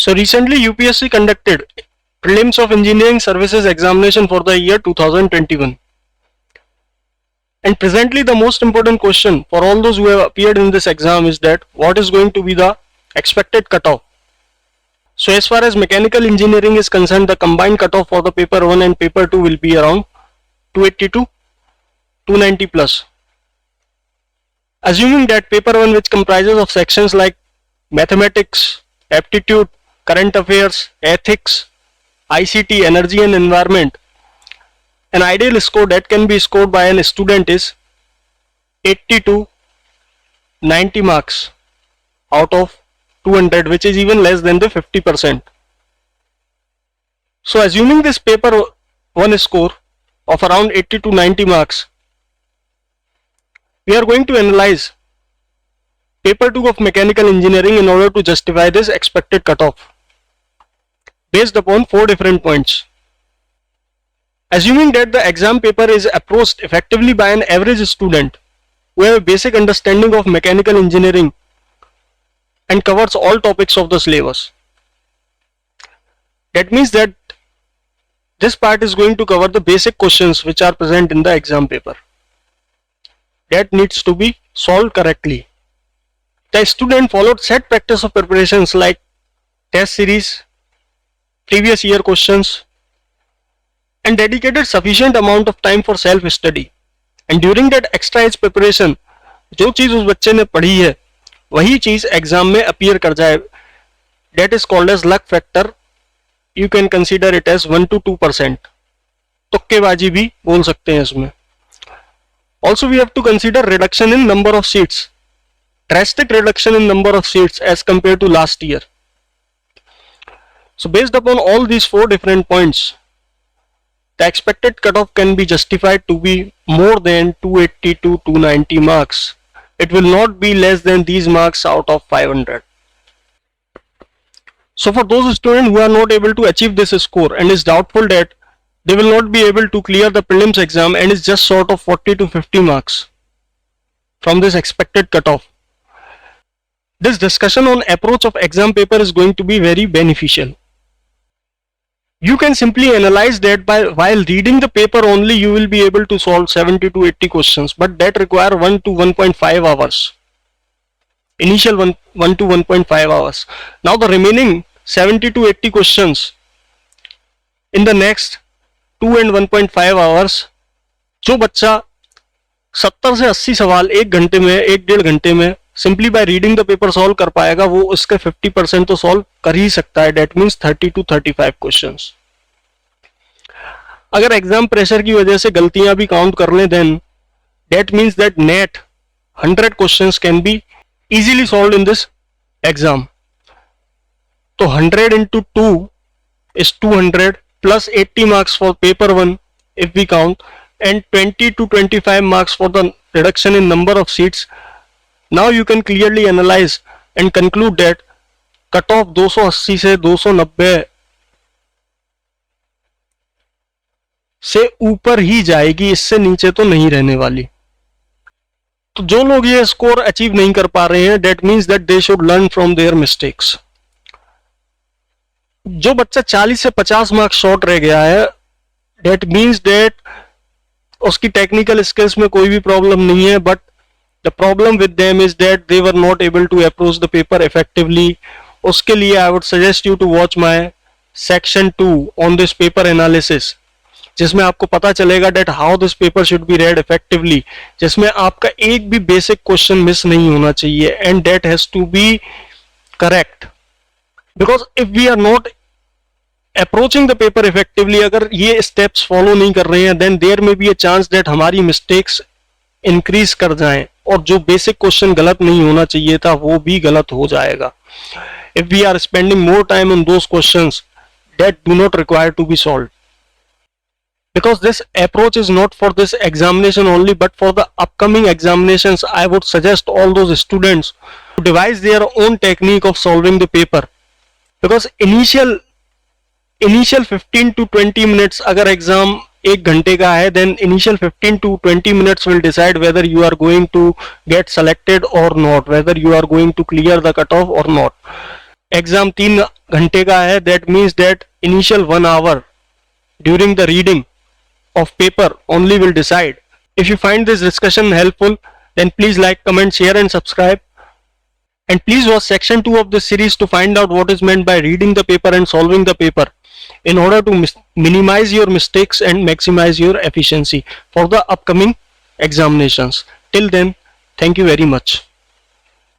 So recently UPSC conducted prelims of engineering services examination for the year 2021. And presently the most important question for all those who have appeared in this exam is that what is going to be the expected cutoff. So as far as mechanical engineering is concerned, the combined cutoff for the paper 1 and paper 2 will be around 280 to 290 plus. Assuming that paper 1, which comprises of sections like mathematics, aptitude, current affairs, ethics, ICT, energy and environment, an ideal score that can be scored by an student is 80 to 90 marks out of 200, which is even less than the 50%. So assuming this paper 1 score of around 80 to 90 marks, we are going to analyze paper 2 of mechanical engineering in order to justify this expected cutoff based upon 4 different points. Assuming that the exam paper is approached effectively by an average student who have a basic understanding of mechanical engineering and covers all topics of the syllabus. That means that this part is going to cover the basic questions which are present in the exam paper. That needs to be solved correctly. The student followed set practice of preparations like test series, previous year questions, and dedicated sufficient amount of time for self study. And during that extra age preparation, जो चीज उस बच्चे ने पढ़ी है वही चीज exam में अपीयर कर जाए. That is called as luck factor. You can consider it as 1 to 2%. तुक्केबाजी भी बोल सकते हैं इसमें. Also we have to consider reduction in number of seats. Drastic reduction in number of seats as compared to last year. So based upon all these 4 different points, the expected cutoff can be justified to be more than 280 to 290 marks. It will not be less than these marks out of 500. So for those students who are not able to achieve this score and is doubtful that they will not be able to clear the prelims exam and is just short of 40 to 50 marks from this expected cutoff, this discussion on approach of exam paper is going to be very beneficial. You can simply analyze that by while reading the paper only you will be able to solve 70 to 80 questions, but that require 1 to 1.5 hours. Initial 1 to 1.5 hours. Now the remaining 70 to 80 questions in the next 2 and 1.5 hours, जो बच्चा 70 से 80 सवाल 1 घंटे में 1-1.5 घंटे में simply by reading the paper solve कर पाएगा, वो उसके 50% तो सॉल्व कर ही सकता है. That means 30 to 35 questions. अगर एग्जाम प्रेशर की वजह से गलतियां भी काउंट कर लें, then that means that net 100 questions can be easily solve in this exam. तो 100 into 2 is 200 plus 80 marks for paper 1 if we count, and 20 to 25 marks for the reduction in number of seats. Now you can clearly analyze and conclude that cutoff 280 से 290 से ऊपर ही जाएगी, इससे नीचे तो नहीं रहने वाली. तो जो लोग ये स्कोर अचीव नहीं कर पा रहे हैं, that means that they should learn from their mistakes. जो बच्चा 40 से 50 मार्क्स शॉर्ट रह गया है, that means that उसकी टेक्निकल स्किल्स में कोई भी प्रॉब्लम नहीं है, but the problem with them is that they were not able to approach the paper effectively. उसके लिए I would suggest you to watch my section 2 on this paper analysis, जिसमें आपको पता चलेगा that how this paper should be read effectively, जिसमें आपका एक भी बेसिक क्वेश्चन मिस नहीं होना चाहिए, and that has to be correct. Because if we are not approaching the paper effectively, अगर ये steps follow नहीं कर रहे हैं, then there may be a chance that हमारी mistakes increase कर जाएं और जो बेसिक क्वेश्चन गलत नहीं होना चाहिए था वो भी गलत हो जाएगा. If we are spending more time on those questions that do not require to be solved, because this approach is not for this examination only but for the upcoming examinations, I would suggest all those students to devise their own technique of solving the paper. Because initial 15 to 20 minutes, अगर exam 1 घंटे का है, then initial 15 to 20 minutes will decide whether you are going to get selected or not, whether you are going to clear the cutoff or not. Exam 3 घंटे का है, that means that initial 1 hour during the reading of paper only will decide. If you find this discussion helpful, then please like, comment, share and subscribe. And please watch section 2 of this series to find out what is meant by reading the paper and solving the paper in order to minimize your mistakes and maximize your efficiency for the upcoming examinations. Till then, thank you very much.